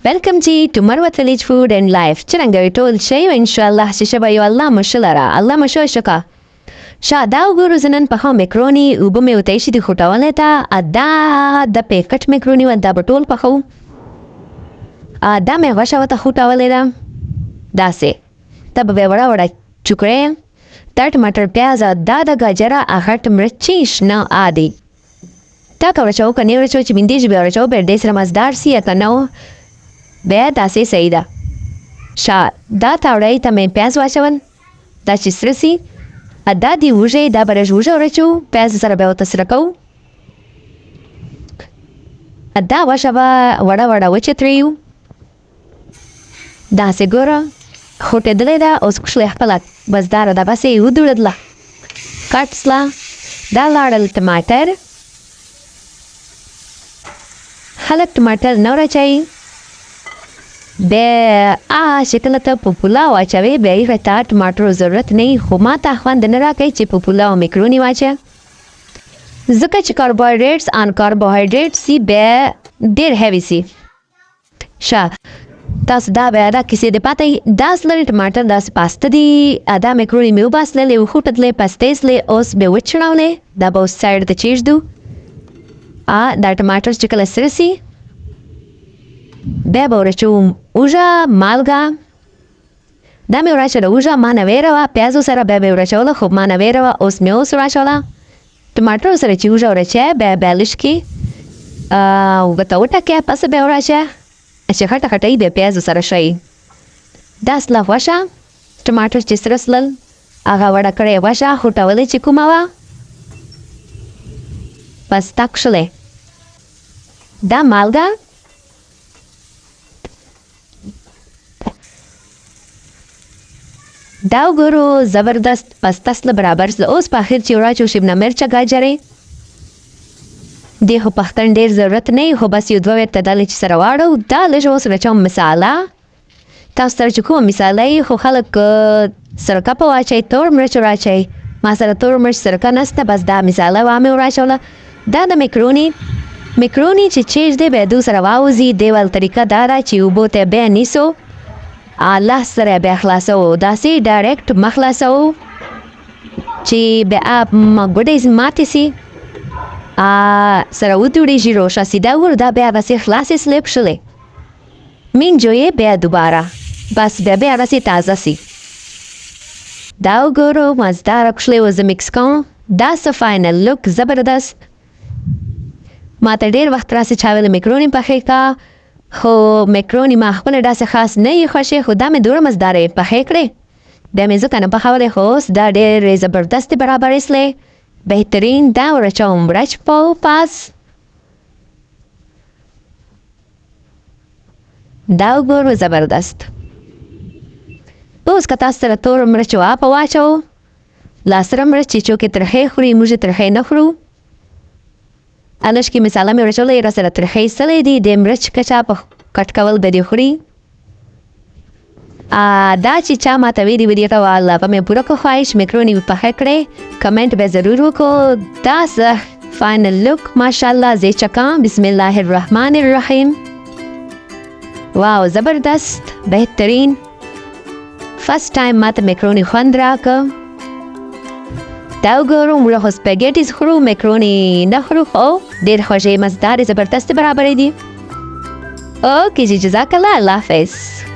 Welcome to Marwat Village Food and Life. څرنګه ټول شی او ان شاء الله چې شبه یو الله مشلره الله مشو شکا شادا وګورو زنن په هم مکرونی او به مې وتای شي د خټاولې ته ادا د پیکټ مکرونی و دا بټول په خو ادا مې غوښه وته خټاولې ده داسې تب به وړا وړا چکرې دا ټماټر پیاز دا د گاجره اخټ مرچی شنه عادي تا کورچو کني ورچو چې بندې به ورچو به دې سره مزدار سی کنه بیا داسې صحیح ده دا تاوړی ته مې پیاز واچول دا چې سره سي دا دی وږی دا به وږه ورچو پیاز سره به ورته سره کوو دا غوښه به وړه وړه وچتریو داسې ګوره خوټېدلې ده اوس کښلی خپله بس داره ده بس یې ودوړدله کټ سله دا لاړل ټماټر خلک ټماټر نه ورچوي بیا چې کله ته په پلاو اچوې بیا یې ته ټماټرو ضرورت نه وي خو ما ته خوند نه راکوي چې په پلاو مکروني واچوه ځکه چې کاربوهایډریټس ان کاربوهایډریټ سي بیا ډېر هیوي سي تاسو دا بیا دا کیسې د پاتې داس لري ټماټر داسې پاسته دي دا مکروني مې وباسللې وخوټدلې پسته یې سلې اوس به وچړاولې دا به اوس سایډ ته چیږدو دا ټماټر چې کله سره سي بیا به ورچوم اوږه مالګه دا مې وراچوله اوږه ما نه ویره وه پیازو سره بیا به یې وراچوله خو ما نه ویره وه اوس مې اوس وراچوله ټماټرو سره چې اوږه وراچوې بیا لږ کې اوږه ته وټکې پسه بیا وراچوه چې خټه خټه یې بیا پیازو سره ښایي دا سله غوښه ټماټر چې سره سلل هغه وړه کړې غوښه خوټولې چې کومه وه بس تا کښلی دا مالګه دا وګورو زبردست پس تسله برابر سله اوس په اخر چې وراچو شبنه مرچه ګاجرې دې خو پختن ډېر ضرورت نه وي خو بس یو دوه ورته دالې چې سره واړو دا لږ اوس ورچوم مساله تاسو سره چې کومه مساله وي خو خلک سرکه په واچوي تور مرچ وراچوي ما سره تور مرچ سرکه نسته بس دا مساله وامې وراچوله دا د مکروني چې چیز دی بیا دو سره واوځي دې ول طریقه دا ده چې اوبو ته بیا نیسو الله سره بیا خلاصو داسې ډایرکټ مه خلاصو چې بیا ګوډې ماتې سي سره وتوړېږي روښه سي دا ور دا بیا داسې خلاصې سلیپ شلې مینځو یې بیا دوباره بس بیا داسې تازه سي دا وګورو مزداره کښلی و زه میکس کوم دا څه فاینل لوک زبردست ما ته ډېر وخت راسې چا ویله مکروني پخې کا خو مکروني ما خپله داسې خاص نه یې خوښې خو دا مې دومره مزداره پخې کړې بیا مې ځکه نه پخولې خو اوس دا ډېرې زبردستې برابرې سلې بهترین دا ورچوم مرچ په پاس دا وګورو زبردست اوس که تاسو سره تور مرچ په واچو لا سره مرچ چې څوک یې ترخې خوري موږ یې ترخې نه خورو الش کې مساله مې ورچوله یې راسره ترخې سلی دي د مرچ کچا په کټ کول به دې خوري دا چې چا ماته ویلي ویډیو ته والله په مې پوره کو خواهش مکروني پخې کړې کمنټ به ضرور وکړو دا فاینل لوک ماشاءالله زه چکام بسم الله الرحمن الرحیم واو زبردست بهترین فرست ټایم ماته مکروني خوند راکړ دا وګورو موږ خو سپاګیټیز خورو مکروني نه خورو خو ډېر خوږې مزدارې زبردستې برابرې دي اوکې جزاک الله الله حافظ